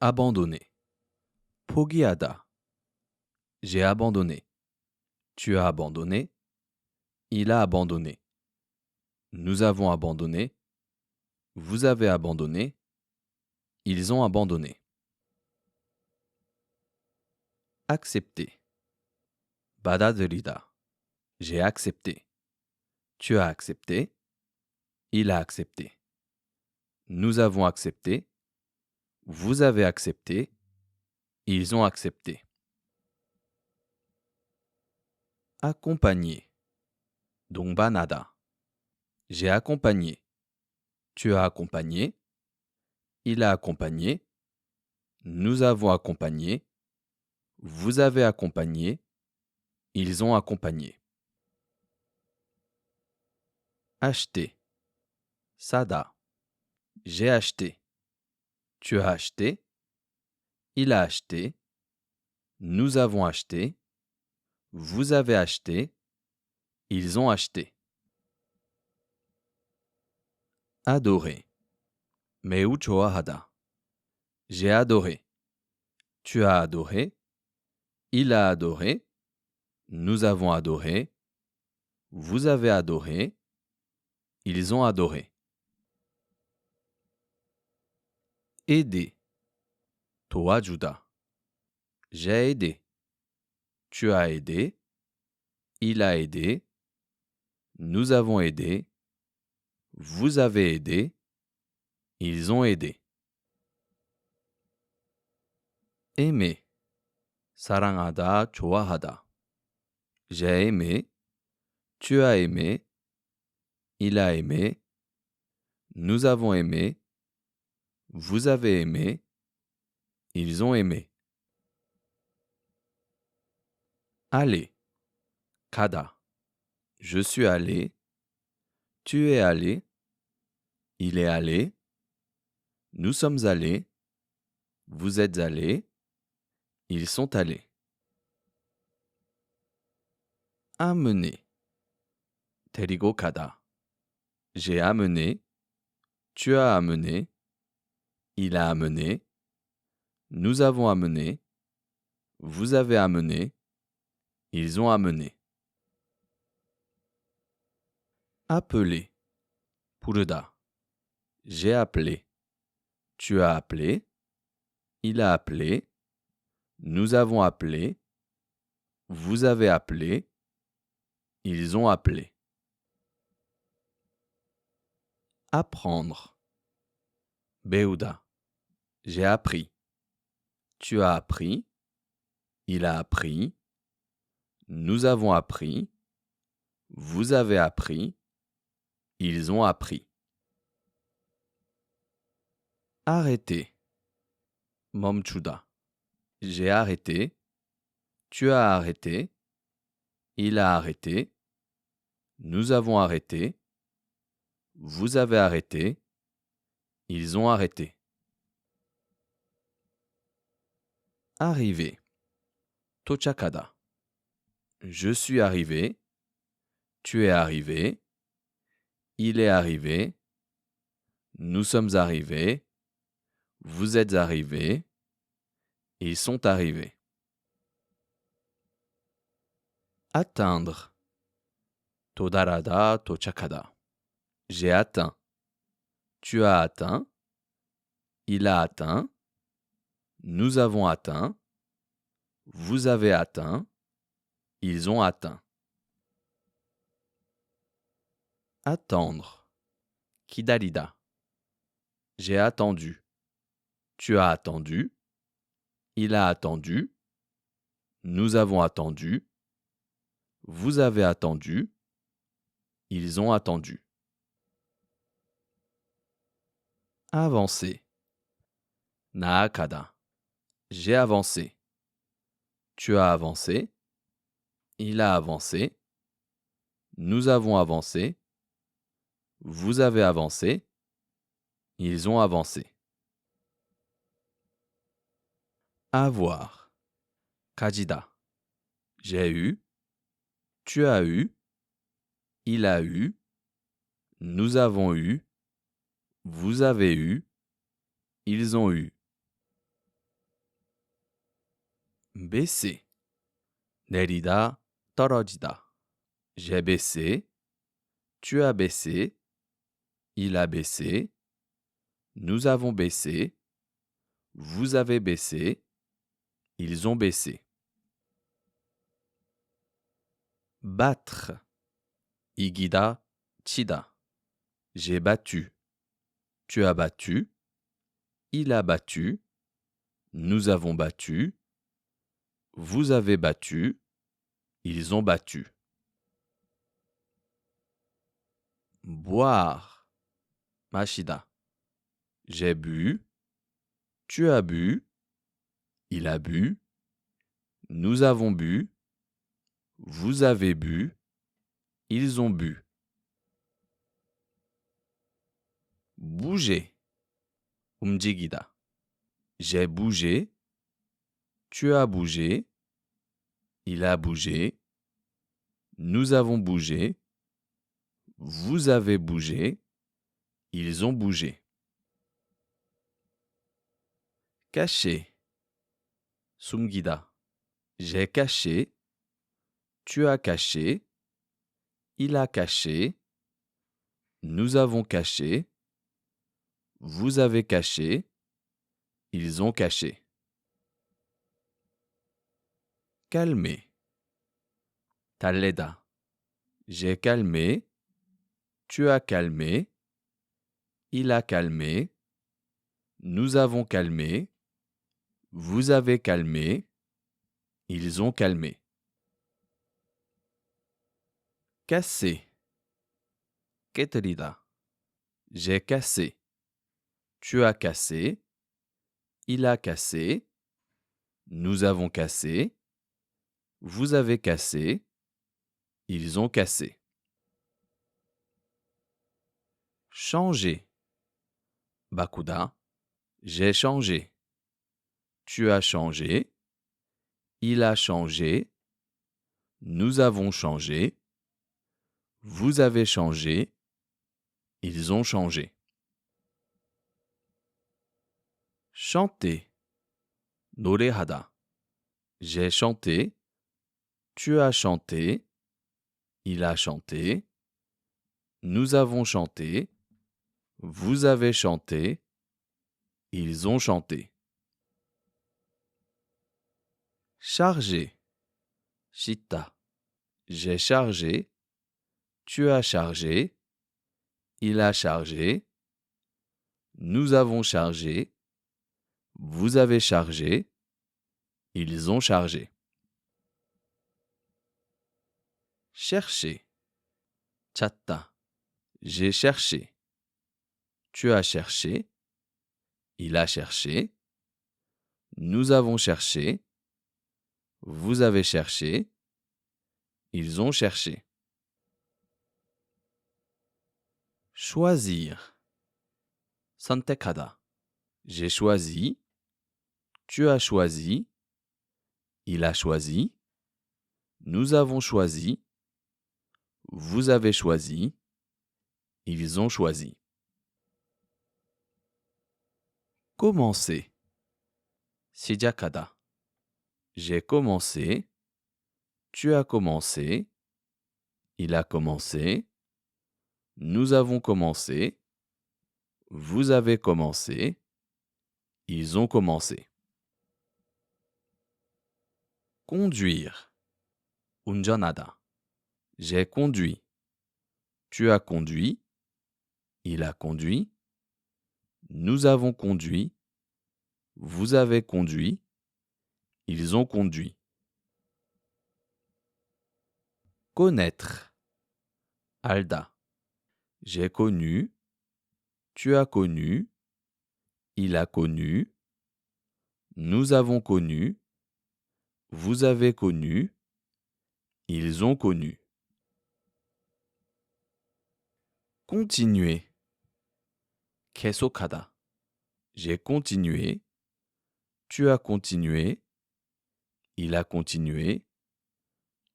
abandonné. 포기하다. J'ai abandonné. Tu as abandonné. Il a abandonné. Nous avons abandonné. Vous avez abandonné. Ils ont abandonné. Accepter. 받아들이다. J'ai accepté. Tu as accepté. Il a accepté. Nous avons accepté. Vous avez accepté. Ils ont accepté. Accompagner. 동반하다. J'ai accompagné. Tu as accompagné. Il a accompagné. Nous avons accompagné. Vous avez accompagné. Ils ont accompagné. Acheter. 사다. J'ai acheté. Tu as acheté. Il a acheté. Nous avons acheté. Vous avez acheté. Ils ont acheté. Adorer. 매우 좋아하다. J'ai adoré. Tu as adoré. Il a adoré. Nous avons adoré. Vous avez adoré. Ils ont adoré. Aider. 도와주다. J'ai aidé. Tu as aidé. Il a aidé. Nous avons aidé. Vous avez aidé. Ils ont aidé. Aimer. 사랑하다, 좋아하다. J'ai aimé. Tu as aimé. Il a aimé. Nous avons aimé. Vous avez aimé. Ils ont aimé. Aller. 가다. Je suis allé. Tu es allé. Il est allé. Nous sommes allés. Vous êtes allés. Ils sont allés. Amener. 데리고 가다. J'ai amené. Tu as amené. Il a amené. Nous avons amené. Vous avez amené. Ils ont amené. Appeler. 부르다. J'ai appelé. Tu as appelé. Il a appelé. Nous avons appelé. Vous avez appelé. Ils ont appelé. Apprendre. 배우다. J'ai appris. Tu as appris. Il a appris. Nous avons appris. Vous avez appris. Ils ont appris. Arrêter. 멈추다. J'ai arrêté. Tu as arrêté. Il a arrêté. Nous avons arrêté. Vous avez arrêté. Ils ont arrêté. Arriver. 도착하다. Je suis arrivé. Tu es arrivé. Il est arrivé. Nous sommes arrivés. Vous êtes arrivés. Ils sont arrivés. Atteindre. 도달하다, 도착하다. J'ai atteint. Tu as atteint. Il a atteint. Nous avons atteint. Vous avez atteint. Ils ont atteint. Attendre. 기다리다. J'ai attendu. Tu as attendu. Il a attendu. Nous avons attendu. Vous avez attendu. Ils ont attendu. Avancer. 나아가다. J'ai avancé. Tu as avancé. Il a avancé. Nous avons avancé. Vous avez avancé. Ils ont avancé. Avoir. 가지다. J'ai eu. Tu as eu. Il a eu. Nous avons eu. Vous avez eu. Ils ont eu. baisser. 내리다, 떨어지다. J'ai baissé. Tu as baissé. Il a baissé. Nous avons baissé. Vous avez baissé. Ils ont baissé. Battre. 이기다, 치다. J'ai battu. Tu as battu. Il a battu. Nous avons battu. Vous avez battu. Ils ont battu. Boire. 마시다. J'ai bu. Tu as bu. Il a bu. Nous avons bu. Vous avez bu. Ils ont bu. Bouger. 움직이다. J'ai bougé. Tu as bougé. Il a bougé. Nous avons bougé. Vous avez bougé. Ils ont bougé. Cacher. 숨기다. J'ai caché. Tu as caché. Il a caché. Nous avons caché. Vous avez caché. Ils ont caché. Calmer. 달래다. J'ai calmé. Tu as calmé. Il a calmé. Nous avons calmé. Vous avez calmé. Ils ont calmé. Casser. 깨뜨리다. J'ai cassé. Tu as cassé. Il a cassé. Nous avons cassé. Vous avez cassé. Ils ont cassé. Changer. 바꾸다. J'ai changé. Tu as changé. Il a changé. Nous avons changé. Vous avez changé. Ils ont changé. Chanter. 노래하다. J'ai chanté. Tu as chanté. Il a chanté. Nous avons chanté. Vous avez chanté. Ils ont chanté. Charger. 씻다. J'ai chargé. Tu as chargé. Il a chargé. Nous avons chargé. Vous avez chargé. Ils ont chargé. Chercher. 찾다. J'ai cherché. Tu as cherché. Il a cherché. Nous avons cherché. Vous avez cherché. Ils ont cherché. Choisir. 선택하다. J'ai choisi. Tu as choisi. Il a choisi. Nous avons choisi. Vous avez choisi. Ils ont choisi. Commencer. 시작하다. J'ai commencé. Tu as commencé. Il a commencé. Nous avons commencé. Vous avez commencé. Ils ont commencé. Conduire. 운전하다. J'ai conduit. Tu as conduit. Il a conduit. Nous avons conduit. Vous avez conduit. Ils ont conduit. Connaître. 알다. J'ai connu. Tu as connu. Il a connu. Nous avons connu. Vous avez connu. Ils ont connu. Continuer. 계속하다. J'ai continué. Tu as continué. Il a continué.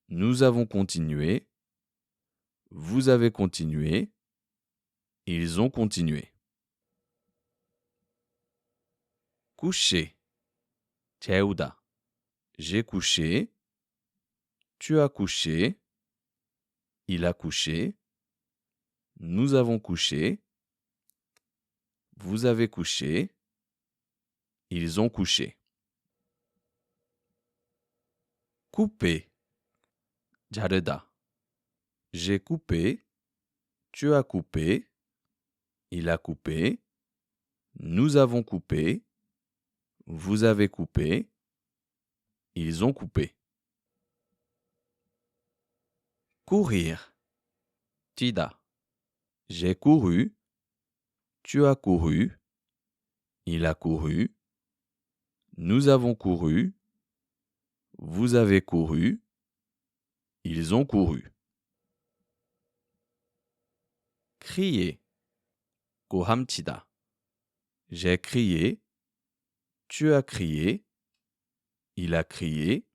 Nous avons continué. Vous avez continué. Ils ont continué. Coucher. 재우다. J'ai couché. Tu as couché. Il a couché. Nous avons couché. Vous avez couché. Ils ont couché. Couper. 자르다. J'ai coupé. Tu as coupé. Il a coupé. Nous avons coupé. Vous avez coupé. Ils ont coupé. Courir. 뛰다. J'ai couru. Tu as couru. Il a couru. Nous avons couru. Vous avez couru. Ils ont couru. Crier. 고함치다. J'ai crié. Tu as crié. Il a crié.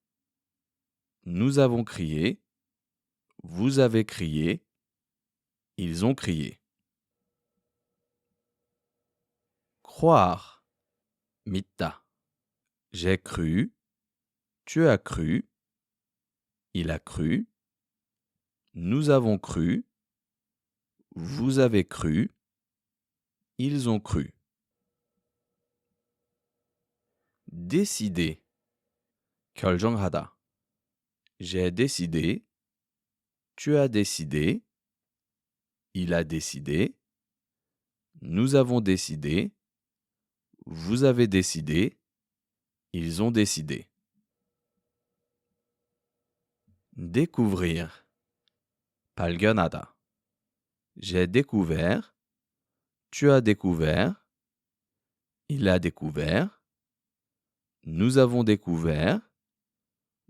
Nous avons crié. Vous avez crié. Ils ont crié. Croire. 믿다. J'ai cru. Tu as cru. Il a cru. Nous avons cru. Vous avez cru. Ils ont cru. Décider. 결정하다. J'ai décidé. Tu as décidé. Il a décidé. Nous avons décidé. Vous avez décidé. Ils ont décidé. Découvrir. 발견하다. J'ai découvert. Tu as découvert. Il a découvert. Nous avons découvert.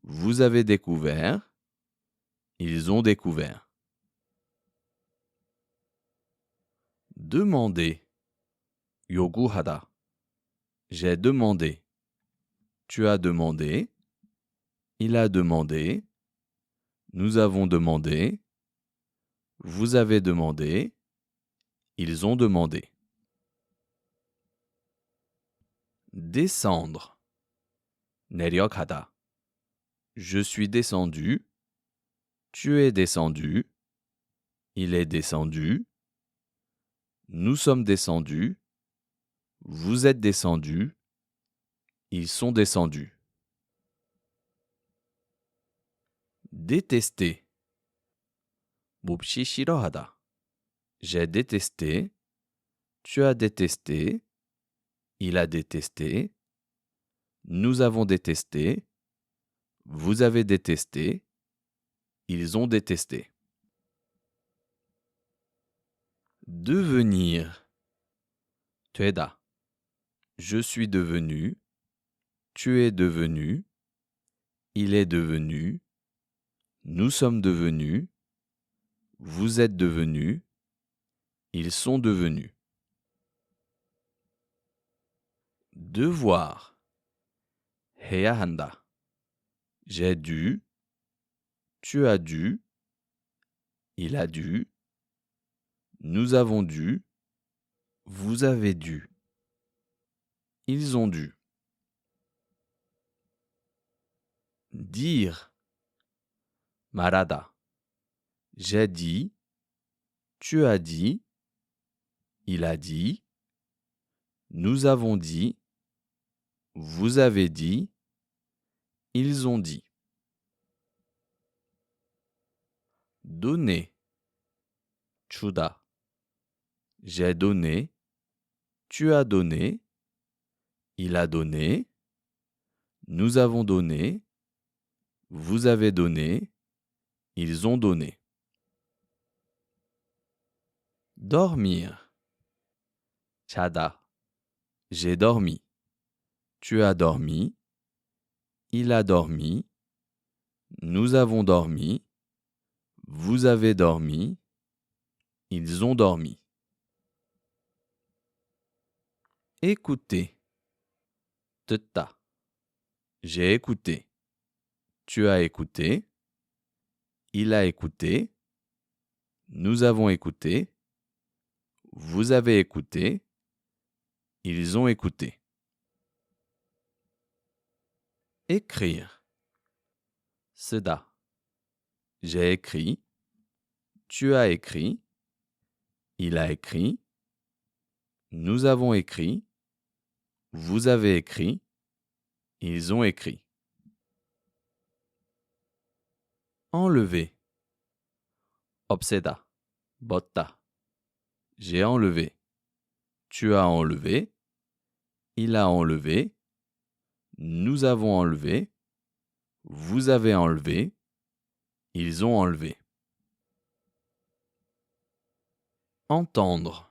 Vous avez découvert. Ils ont découvert. Demander. 요구하다. J'ai demandé. Tu as demandé. Il a demandé. Nous avons demandé. Vous avez demandé. Ils ont demandé. Descendre. 내려가다. Je suis descendu. Tu es descendu. Il est descendu. Nous sommes descendus. Vous êtes descendus. Ils sont descendus. Détester. 몹시 싫어하다. J'ai détesté. Tu as détesté. Il a détesté. Nous avons détesté. Vous avez détesté. Ils ont détesté. Devenir. 되다. Je suis devenu. Tu es devenu. Il est devenu. Nous sommes devenus. Vous êtes devenus. Ils sont devenus. Devoir. 해야 한다. J'ai dû. Tu as dû. Il a dû. Nous avons dû. Vous avez dû. Ils ont dû. Dire. 말하다. J'ai dit. Tu as dit. Il a dit. Nous avons dit. Vous avez dit. Ils ont dit. Donner. 주다. J'ai donné. Tu as donné. Il a donné. Nous avons donné. Vous avez donné. Ils ont donné. Dormir. 자다. J'ai dormi. Tu as dormi. Il a dormi. Nous avons dormi. Vous avez dormi. Ils ont dormi. Écouter. 듣다. J'ai écouté. Tu as écouté. Il a écouté. Nous avons écouté. Vous avez écouté. Ils ont écouté. Écrire. 쓰다. J'ai écrit. Tu as écrit. Il a écrit. Nous avons écrit. Vous avez écrit. Ils ont écrit. Enlever. 없애다. 벗다. J'ai enlevé. Tu as enlevé. Il a enlevé. Nous avons enlevé. Vous avez enlevé. Ils ont enlevé. Entendre.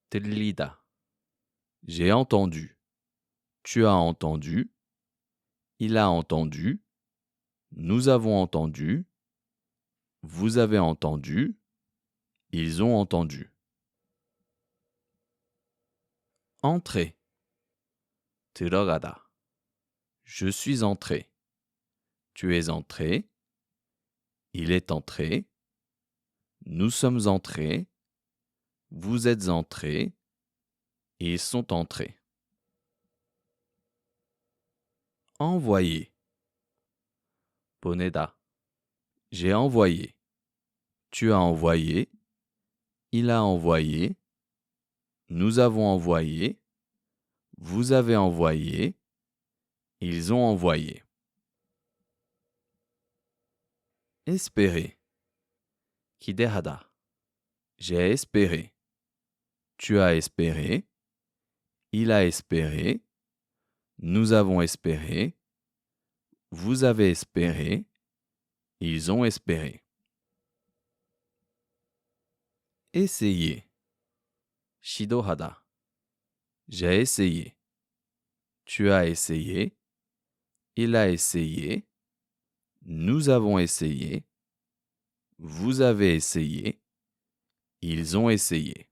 들리다. J'ai entendu. Tu as entendu. Il a entendu. Nous avons entendu. Vous avez entendu. Ils ont entendu. Entrer. 들어가다. Je suis entré. Tu es entré. Il est entré. Nous sommes entrés. Vous êtes entrés. Ils sont entrés. Envoyer. 보내다. J'ai envoyé. Tu as envoyé. Il a envoyé. Nous avons envoyé. Vous avez envoyé. Ils ont envoyé. Espérer. 기대하다. J'ai espéré. Tu as espéré. Il a espéré. Nous avons espéré. Vous avez espéré. Ils ont espéré. Essayer. 시도하다. J'ai essayé. Tu as essayé. Il a essayé. Nous avons essayé. Vous avez essayé. Ils ont essayé.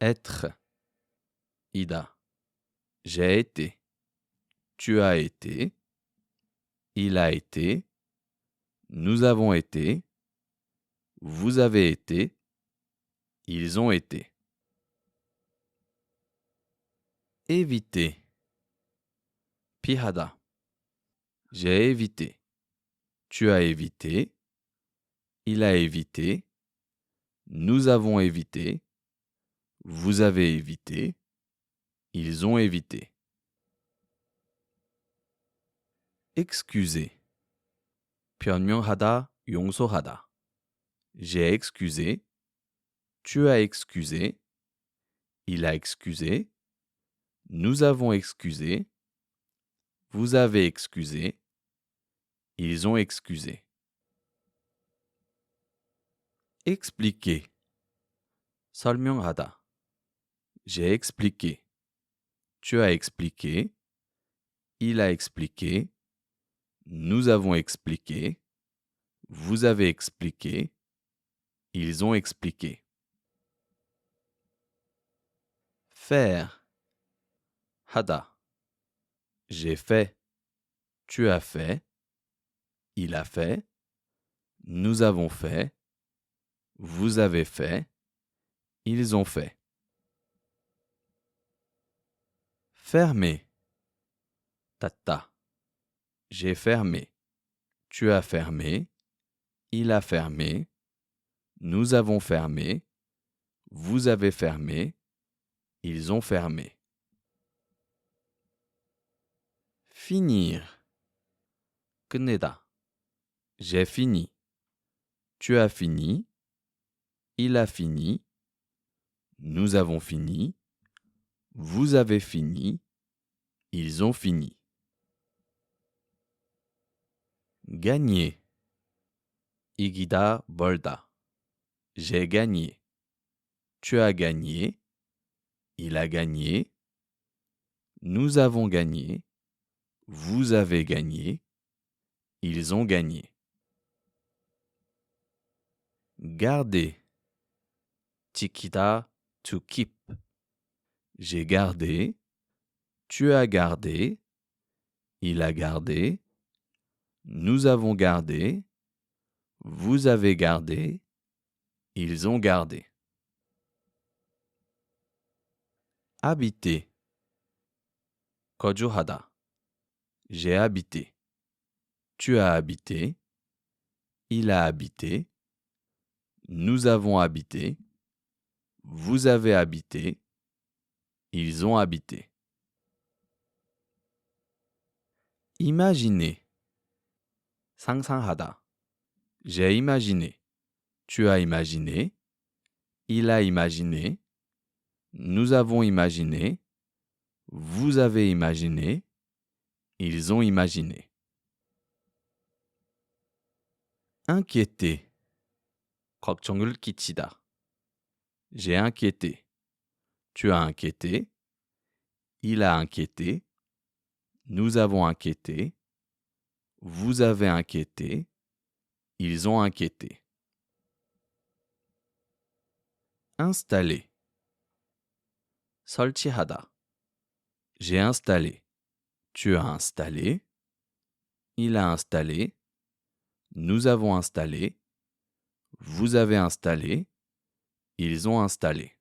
Être. 이다. J'ai été. Tu as été. Il a été. Nous avons été. Vous avez été. Ils ont été. Éviter. 피하다. J'ai évité. Tu as évité. Il a évité. Nous avons évité. Vous avez évité. Ils ont évité. Excuser. 변명하다, 용서하다. J'ai excusé. Tu as excusé. Il a excusé. Nous avons excusé. Vous avez excusé. Ils ont excusé. Expliquer. 설명하다. J'ai expliqué. Tu as expliqué. Il a expliqué. Nous avons expliqué. Vous avez expliqué. Ils ont expliqué. Faire. 하다. J'ai fait. Tu as fait. Il a fait. Nous avons fait. Vous avez fait. Ils ont fait. Fermer. 닫다. J'ai fermé. Tu as fermé. Il a fermé. Nous avons fermé. Vous avez fermé. Ils ont fermé. Finir. 끝내다. J'ai fini. Tu as fini. Il a fini. Nous avons fini. Vous avez fini. Ils ont fini. Gagner. 이기다, 벌다. J'ai gagné. Tu as gagné. Il a gagné. Nous avons gagné. Vous avez gagné. Ils ont gagné. Garder. 지키다, to keep. J'ai gardé. Tu as gardé. Il a gardé. Nous avons gardé. Vous avez gardé. Ils ont gardé. Habiter. 거주하다. J'ai habité. Tu as habité. Il a habité. Nous avons habité. Vous avez habité. Ils ont habité. Imaginer. 상상하다. J'ai imaginé. Tu as imaginé. Il a imaginé. Nous avons imaginé. Vous avez imaginé. Ils ont imaginé. Inquiéter. 걱정을 끼치다. J'ai inquiété. Tu as inquiété. Il a inquiété. Nous avons inquiété. Vous avez inquiété. Ils ont inquiété. Installer. 설치하다. J'ai installé. Tu as installé. Il a installé. Nous avons installé. Vous avez installé. Ils ont installé.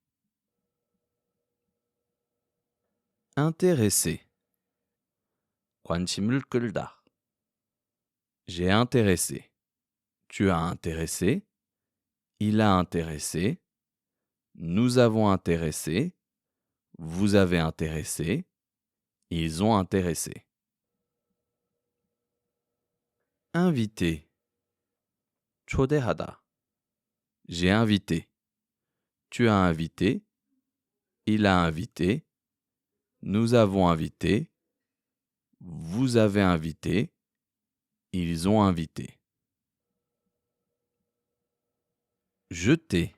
Intéresser. 관심을 끌다. J'ai intéressé. Tu as intéressé. Il a intéressé. Nous avons intéressé. Vous avez intéressé. Ils ont intéressé. Inviter. 초대하다. J'ai invité. Tu as invité. Il a invité. Nous avons invité. Vous avez invité. Ils ont invité. Jeter.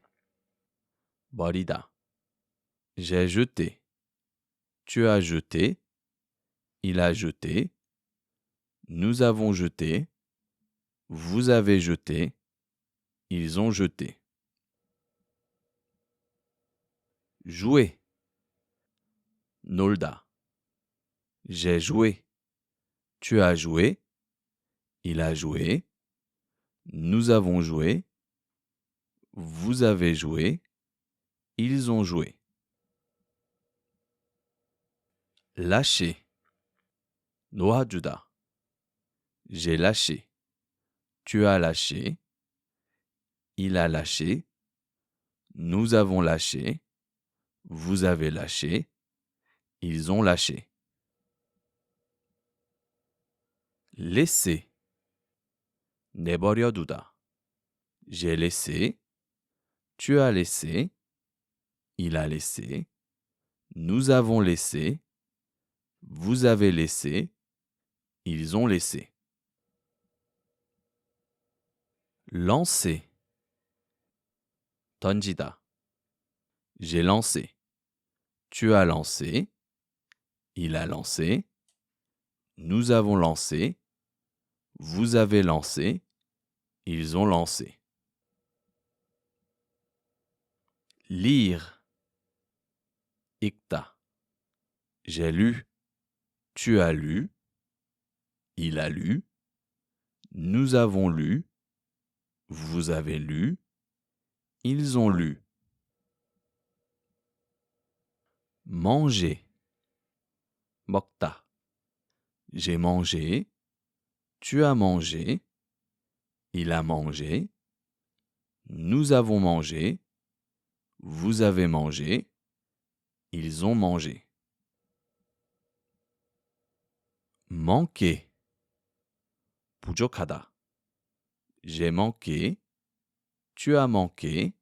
버리다. J'ai jeté. Tu as jeté. Il a jeté. Nous avons jeté. Vous avez jeté. Ils ont jeté. Jouer. 놀다. J'ai joué. Tu as joué. Il a joué. Nous avons joué. Vous avez joué. Ils ont joué. Lâcher. 놓아주다. J'ai lâché. Tu as lâché. Il a lâché. Nous avons lâché. Vous avez lâché. Ils ont lâché. Laisser. 내버려두다. J'ai laissé. Tu as laissé. Il a laissé. Nous avons laissé. Vous avez laissé. Ils ont laissé. Lancer. 던지다. J'ai lancé. Tu as lancé. Il a lancé. Nous avons lancé. Vous avez lancé. Ils ont lancé. Lire. 읽다. J'ai lu. Tu as lu. Il a lu. Nous avons lu. Vous avez lu. Ils ont lu. Manger. 먹다. J'ai mangé. Tu as mangé. Il a mangé. Nous avons mangé. Vous avez mangé. Ils ont mangé. Manquer. 부족하다. J'ai manqué. Tu as manqué.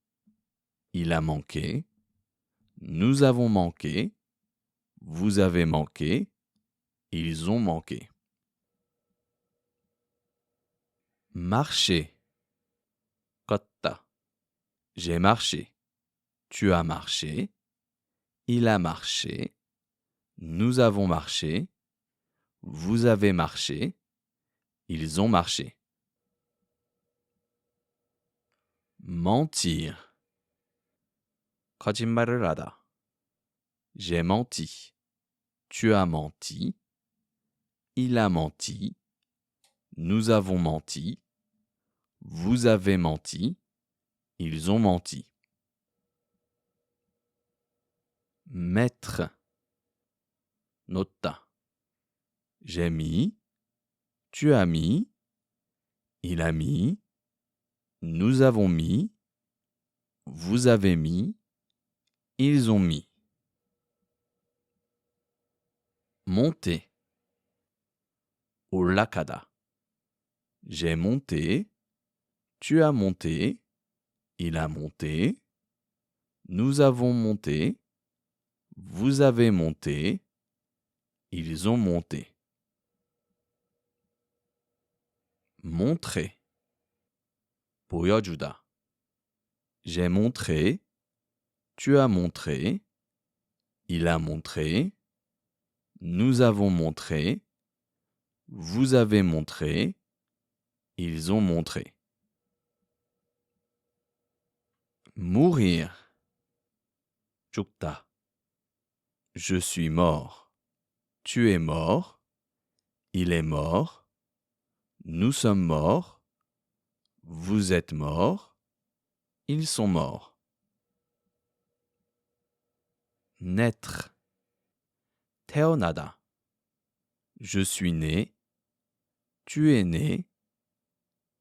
Il a manqué. Nous avons manqué. Vous avez manqué. Ils ont manqué. Marcher. 걷다. J'ai marché. Tu as marché. Il a marché. Nous avons marché. Vous avez marché. Ils ont marché. Mentir. 거짓말을 하다. J'ai menti. Tu as menti. Il a menti. Nous avons menti. Vous avez menti. Ils ont menti. Mettre. 놓다. J'ai mis. Tu as mis, il a mis, nous avons mis, vous avez mis, ils ont mis. Monter. Olakada. J'ai monté, tu as monté, il a monté, nous avons monté, vous avez monté, ils ont monté. Montrer. 보여주다. J'ai montré, tu as montré, il a montré, nous avons montré, vous avez montré, ils ont montré. Mourir. 죽다. Je suis mort. Tu es mort. Il est mort. Nous sommes morts. Vous êtes mort. Ils sont morts. Naître. 태어나다. Je suis né. Tu es né.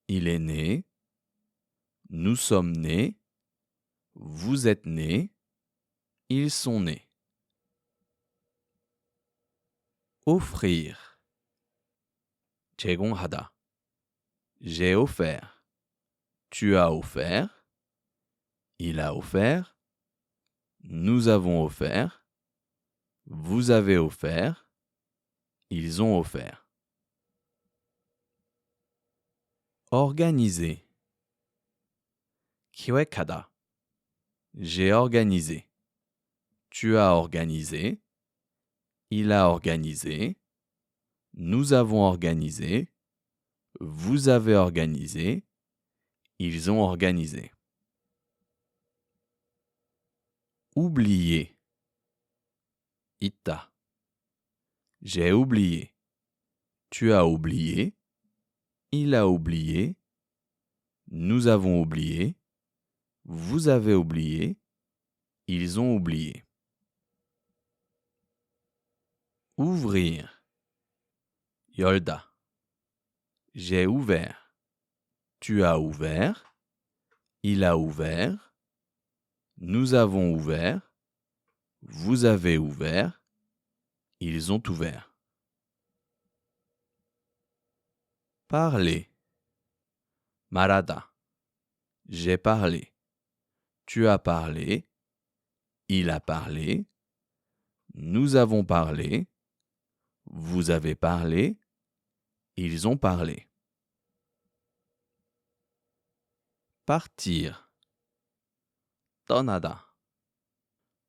Il est né. Nous sommes nés. Vous êtes nés. Ils sont nés. Offrir. 제공하다. J'ai offert. Tu as offert. Il a offert. Nous avons offert. Vous avez offert. Ils ont offert. Organiser. 기획하다. J'ai organisé. Tu as organisé. Il a organisé. Nous avons organisé. Vous avez organisé. Ils ont organisé. Oublier. 있다. J'ai oublié. Tu as oublié. Il a oublié. Nous avons oublié. Vous avez oublié. Ils ont oublié. Ouvrir. 열다. J'ai ouvert. Tu as ouvert. Il a ouvert. Nous avons ouvert. Vous avez ouvert. Ils ont ouvert. Parler. 말하다. J'ai parlé. Tu as parlé. Il a parlé. Nous avons parlé. Vous avez parlé. Ils ont parlé. Partir. 떠나다.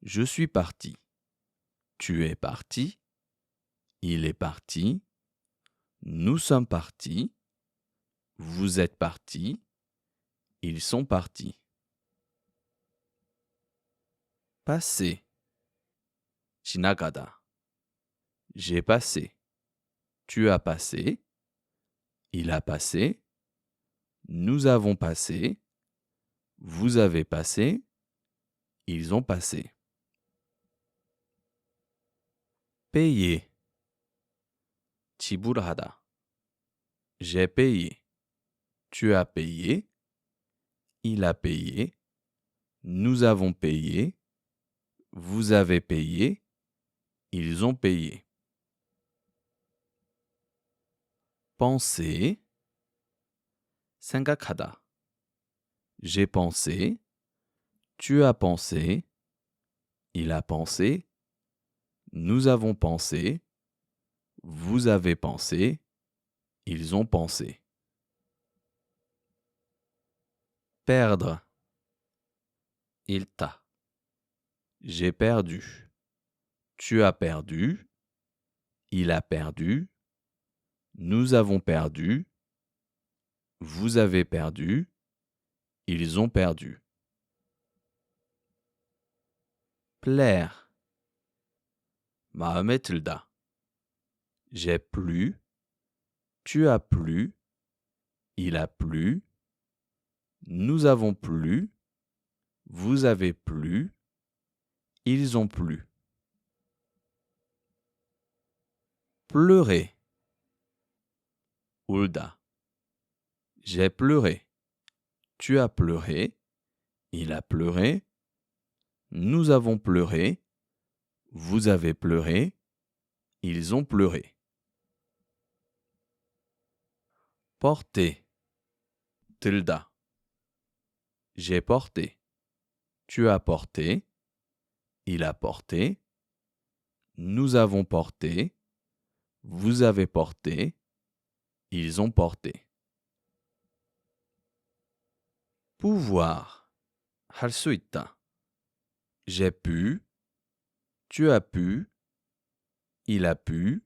Je suis parti. Tu es parti. Il est parti. Nous sommes partis. Vous êtes partis. Ils sont partis. Passer. 지나가다. J'ai passé. Tu as passé. Il a passé. Nous avons passé. Vous avez passé. Ils ont passé. Payer. 지불하다. J'ai payé. Tu as payé. Il a payé. Nous avons payé. Vous avez payé. Ils ont payé. Penser. 생각하다. J'ai pensé. Tu as pensé. Il a pensé. Nous avons pensé. Vous avez pensé. Ils ont pensé. Perdre. 잃다. J'ai perdu. Tu as perdu. Il a perdu. Nous avons perdu. Vous avez perdu. Ils ont perdu. Plaire. 마음에 들다. J'ai plu. Tu as plu. Il a plu. Nous avons plu. Vous avez plu. Ils ont plu. Pleurer. 울다. J'ai pleuré. Tu as pleuré. Il a pleuré. Nous avons pleuré. Vous avez pleuré. Ils ont pleuré. Porter. 들다. J'ai porté. Tu as porté. Il a porté. Nous avons porté. Vous avez porté. Ils ont porté. Pouvoir. 할 수 있다. J'ai pu. Tu as pu. Il a pu.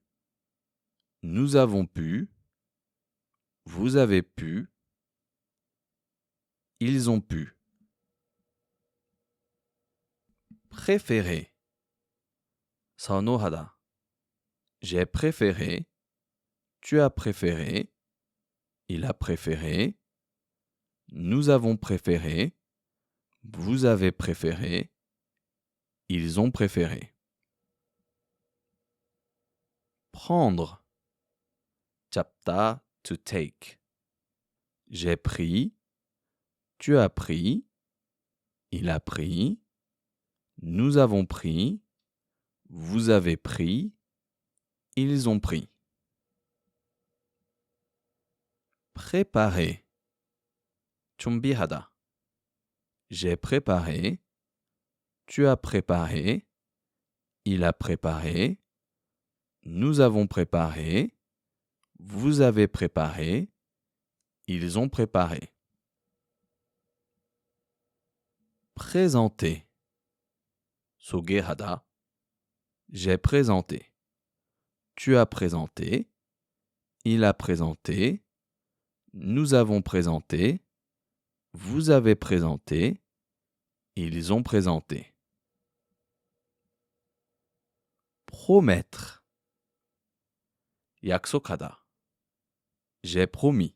Nous avons pu. Vous avez pu. Ils ont pu. Préféré. 선호하다. J'ai préféré. Tu as préféré. Il a préféré. Nous avons préféré. Vous avez préféré. Ils ont préféré. Prendre. 잡다, to take. J'ai pris. Tu as pris. Il a pris. Nous avons pris. Vous avez pris. Ils ont pris. Préparer. 준비하다. J'ai préparé. Tu as préparé. Il a préparé. Nous avons préparé. Vous avez préparé. Ils ont préparé. Présenter. 소개하다. J'ai présenté. Tu as présenté. Il a présenté. Nous avons présenté. Vous avez présenté. Ils ont présenté. Promettre. 약속하다. J'ai promis.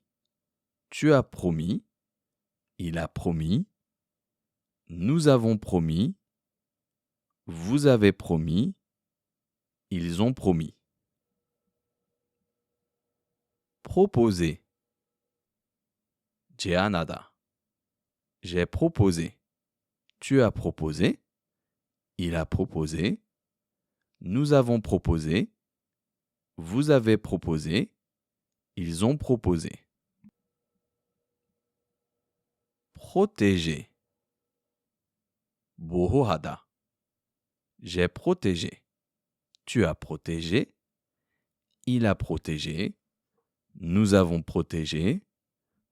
Tu as promis. Il a promis. Nous avons promis. Vous avez promis. Ils ont promis. Proposer. 제안하다. J'ai proposé. Tu as proposé. Il a proposé. Nous avons proposé. Vous avez proposé. Ils ont proposé. Protéger. 보호하다. J'ai protégé. Tu as protégé. Il a protégé. Nous avons protégé.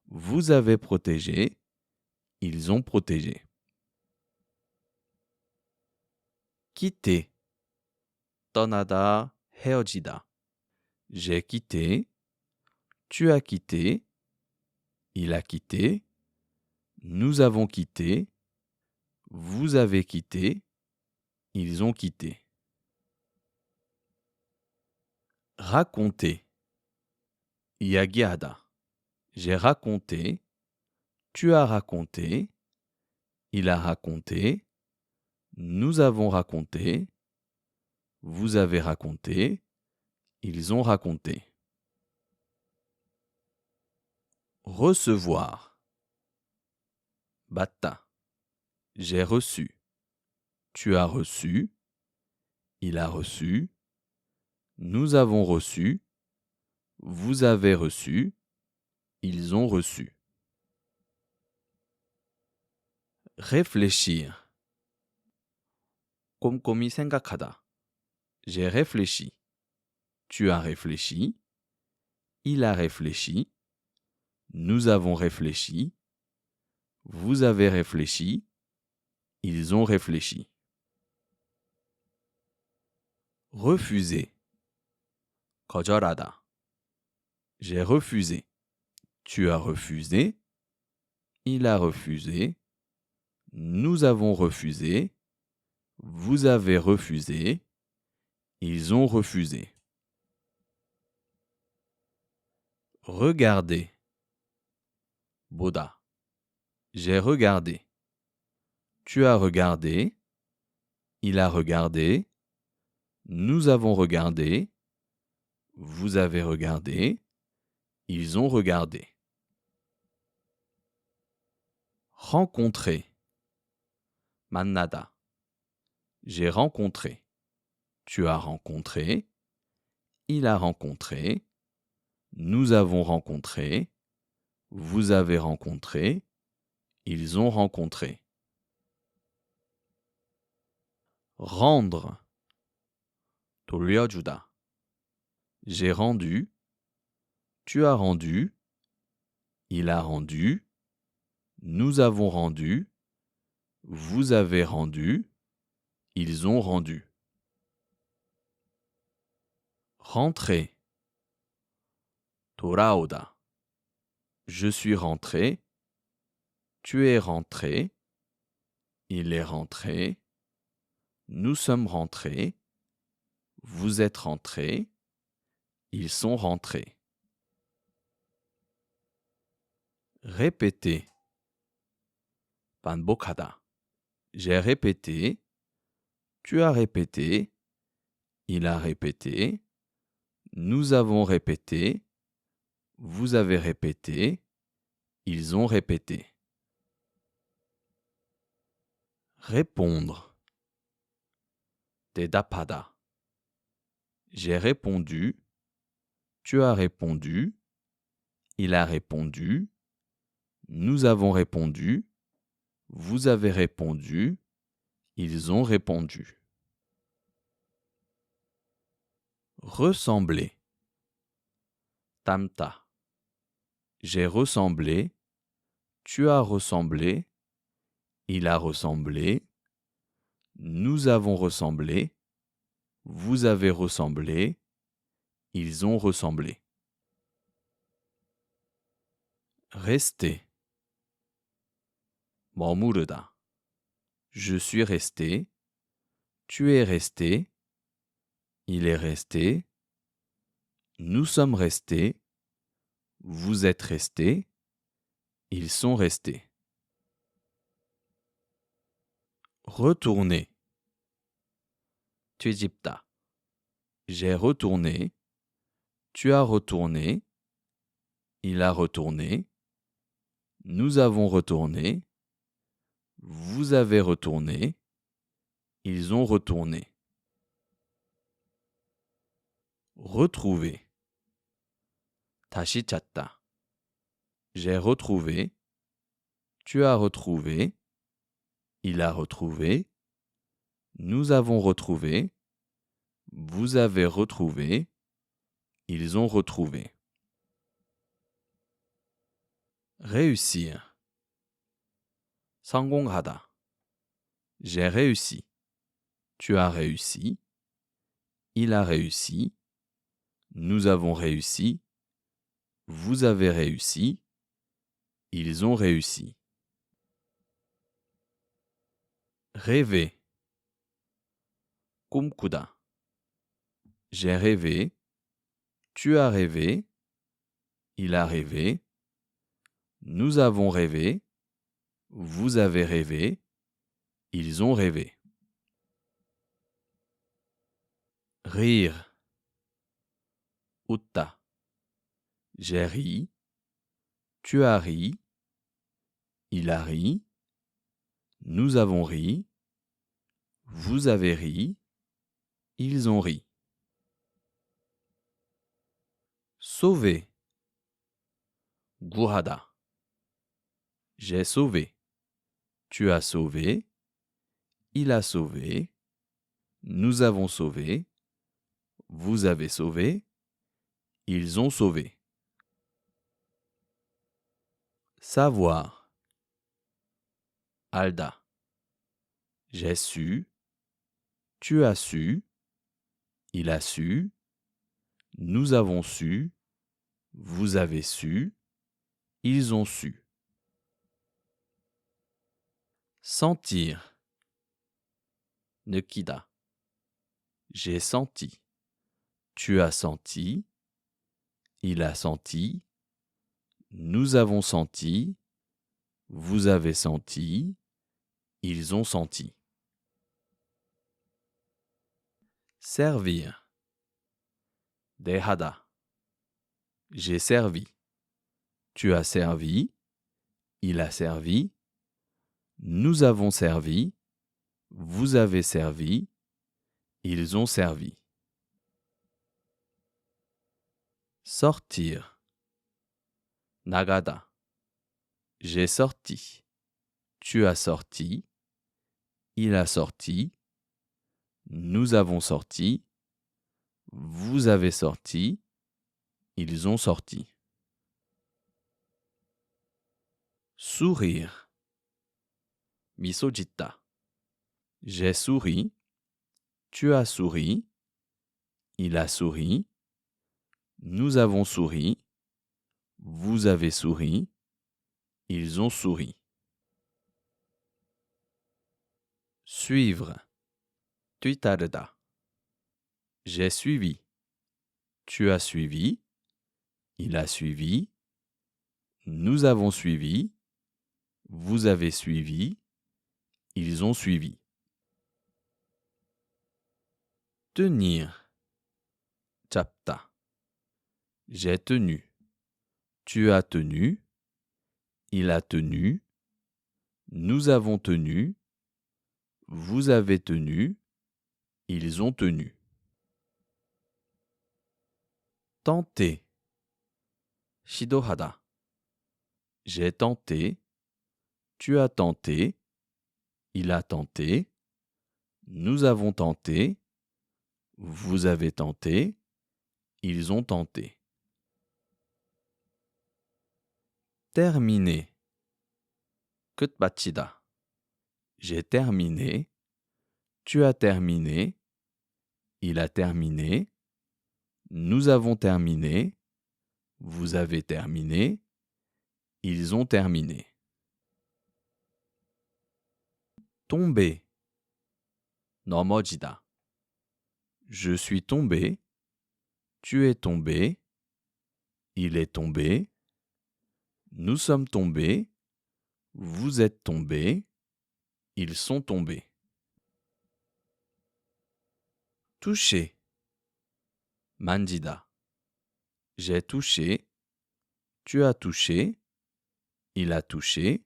Vous avez protégé. Ils ont protégé. Quitter. 떠나다, 헤어지다. J'ai quitté. Tu as quitté. Il a quitté. Nous avons quitté. Vous avez quitté. Ils ont quitté. Raconter. 이야기하다. J'ai raconté. Tu as raconté. Il a raconté. Nous avons raconté. Vous avez raconté. Ils ont raconté. Recevoir. 받다. J'ai reçu. Tu as reçu. Il a reçu. Nous avons reçu. Vous avez reçu. Ils ont reçu. Réfléchir. 꼼꼼히 생각하다. J'ai réfléchi. Tu as réfléchi. Il a réfléchi. Nous avons réfléchi. Vous avez réfléchi. Ils ont réfléchi. Refuser. 거절하다. J'ai refusé. Tu as refusé. Il a refusé. Nous avons refusé. Vous avez refusé. Ils ont refusé. Regarder. 보다. J'ai regardé. Tu as regardé. Il a regardé. Nous avons regardé. Vous avez regardé. Ils ont regardé. Rencontrer. 만나다. J'ai rencontré. Tu as rencontré. Il a rencontré. Nous avons rencontré. Vous avez rencontré. Ils ont rencontré. Rendre. 돌려주다. J'ai rendu. Tu as rendu. Il a rendu. Nous avons rendu. Vous avez rendu. Ils ont rendu. Rentrer. 돌아오다. Je suis rentré. Tu es rentré. Il est rentré. Nous sommes rentrés. Vous êtes rentrés. Ils sont rentrés. Répéter. 반복하다. J'ai répété. Tu as répété. Il a répété. Nous avons répété. Vous avez répété. Ils ont répété. Répondre. 대답하다. J'ai répondu. Tu as répondu. Il a répondu. Nous avons répondu. Vous avez répondu. Ils ont répondu. Ressembler. 닮다. J'ai ressemblé. Tu as ressemblé. Il a ressemblé. Nous avons ressemblé. Vous avez ressemblé. Ils ont ressemblé. Rester. 머무르다. Je suis resté. Tu es resté. Il est resté. Nous sommes restés. Vous êtes restés. Ils sont restés. Retourner. 뒤집다. J'ai retourné. Tu as retourné. Il a retourné. Nous avons retourné. Vous avez retourné. Ils ont retourné. Retrouver. 다시 찾다. J'ai retrouvé. Tu as retrouvé. Il a retrouvé. Nous avons retrouvé. Vous avez retrouvé. Ils ont retrouvé. Réussir. 성공하다. J'ai réussi. Tu as réussi. Il a réussi. Nous avons réussi. Vous avez réussi. Ils ont réussi. Rêver. 꿈꾸다. J'ai rêvé. Tu as rêvé. Il a rêvé. Nous avons rêvé. Vous avez rêvé. Ils ont rêvé. Rire. 웃다. J'ai ri. Tu as ri. Il a ri. Nous avons ri. Vous avez ri. Ils ont ri. Sauver. 구하다. J'ai sauvé. Tu as sauvé. Il a sauvé. Nous avons sauvé. Vous avez sauvé. Ils ont sauvé. Savoir. 알다. J'ai su. Tu as su. Il a su. Nous avons su. Vous avez su. Ils ont su. Sentir. 느끼다. J'ai senti. Tu as senti. Il a senti. Nous avons senti. Vous avez senti. Ils ont senti. Servir. 대하다. J'ai servi. Tu as servi. Il a servi. Nous avons servi. Vous avez servi. Ils ont servi. Sortir. Nagada. J'ai sorti. Tu as sorti. Il a sorti. Nous avons sorti. Vous avez sorti. Ils ont sorti. Sourire. Misojita. J'ai souri. Tu as souri. Il a souri. Nous avons souri. Vous avez souri. Ils ont souri. Suivre. Tuitarda. J'ai suivi. Tu as suivi. Il a suivi. Nous avons suivi. Vous avez suivi. Ils ont suivi. Tenir. Chapta. J'ai tenu. Tu as tenu. Il a tenu. Nous avons tenu. Vous avez tenu. Ils ont tenu. Tenter. Shidohada. J'ai tenté. Tu as tenté. Il a tenté. Nous avons tenté. Vous avez tenté. Ils ont tenté. Terminé. Kutbachida. J'ai terminé. Tu as terminé. Il a terminé. Nous avons terminé. Vous avez terminé. Ils ont terminé. Tomber. Nomojida. Je suis tombé. Tu es tombé. Il est tombé. Nous sommes tombés. Vous êtes tombés. Ils sont tombés. Toucher. Manjida. J'ai touché. Tu as touché. Il a touché.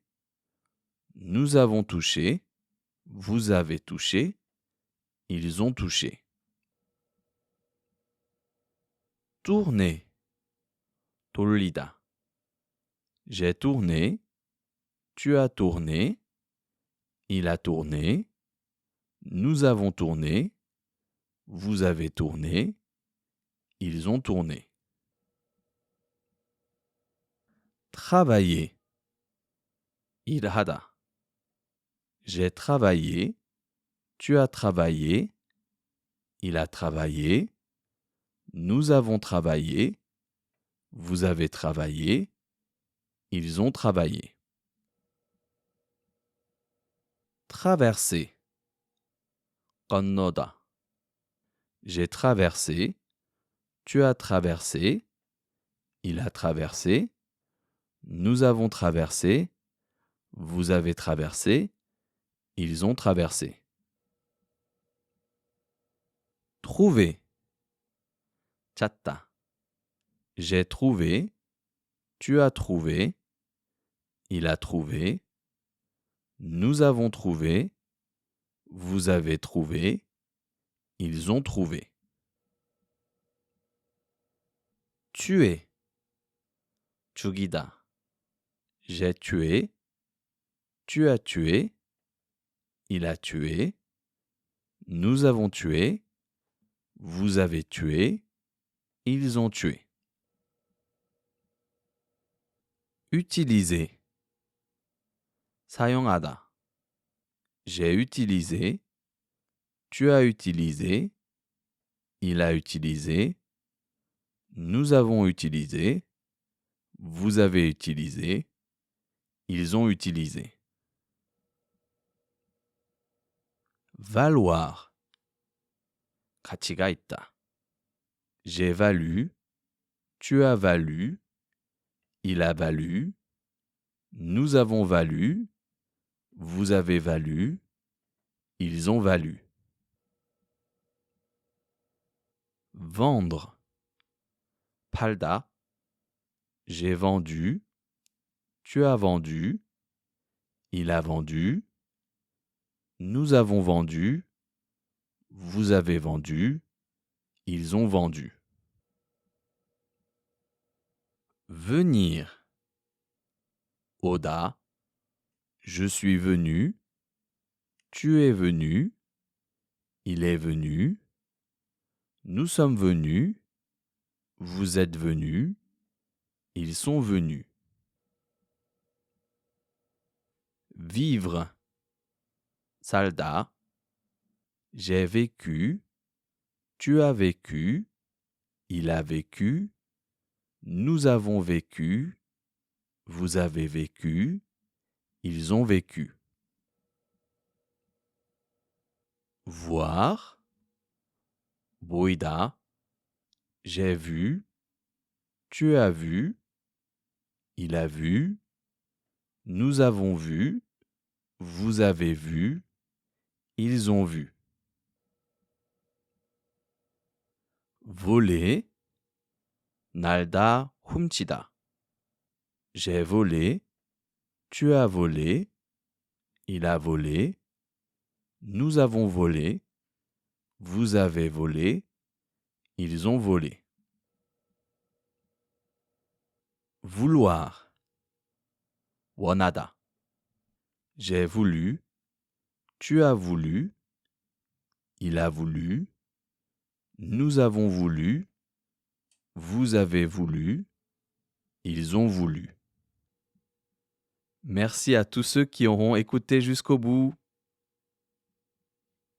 Nous avons touché. Vous avez touché. Ils ont touché. Tourner. Tolida. J'ai tourné. Tu as tourné. Il a tourné. Nous avons tourné. Vous avez tourné. Ils ont tourné. Travailler. Ilhada. J'ai travaillé. Tu as travaillé. Il a travaillé. Nous avons travaillé. Vous avez travaillé. Ils ont travaillé. Traverser. Konnoda. J'ai traversé. Tu as traversé. Il a traversé. Nous avons traversé. Vous avez traversé. Ils ont traversé. Trouver. Chatta. J'ai trouvé. Tu as trouvé. Il a trouvé. Nous avons trouvé. Vous avez trouvé. Ils ont trouvé. Tuer. Chugida. J'ai tué. Tu as tué. Il a tué. Nous avons tué. Vous avez tué. Ils ont tué. Utiliser. 사용하다. J'ai utilisé. Tu as utilisé. Il a utilisé. Nous avons utilisé. Vous avez utilisé. Ils ont utilisé. Valoir. 가치가 있다. J'ai valu. Tu as valu. Il a valu. Nous avons valu. Vous avez valu. Ils ont valu. Vendre. 팔다. J'ai vendu. Tu as vendu. Il a vendu. Nous avons vendu. Vous avez vendu. Ils ont vendu. Venir. 오다. Je suis venu. Tu es venu. Il est venu. Nous sommes venus. Vous êtes venus. Ils sont venus. Vivre. 살다. J'ai vécu. Tu as vécu. Il a vécu. Nous avons vécu. Vous avez vécu. Ils ont vécu. Voir. 보이다. J'ai vu. Tu as vu. Il a vu. Nous avons vu. Vous avez vu. Ils ont vu. Voler. 날다, 훔치다. J'ai volé. Tu as volé. Il a volé. Nous avons volé. Vous avez volé. Ils ont volé. Vouloir. 원하다. J'ai voulu. Tu as voulu. Il a voulu. Nous avons voulu. Vous avez voulu. Ils ont voulu. Merci à tous ceux qui auront écouté jusqu'au bout.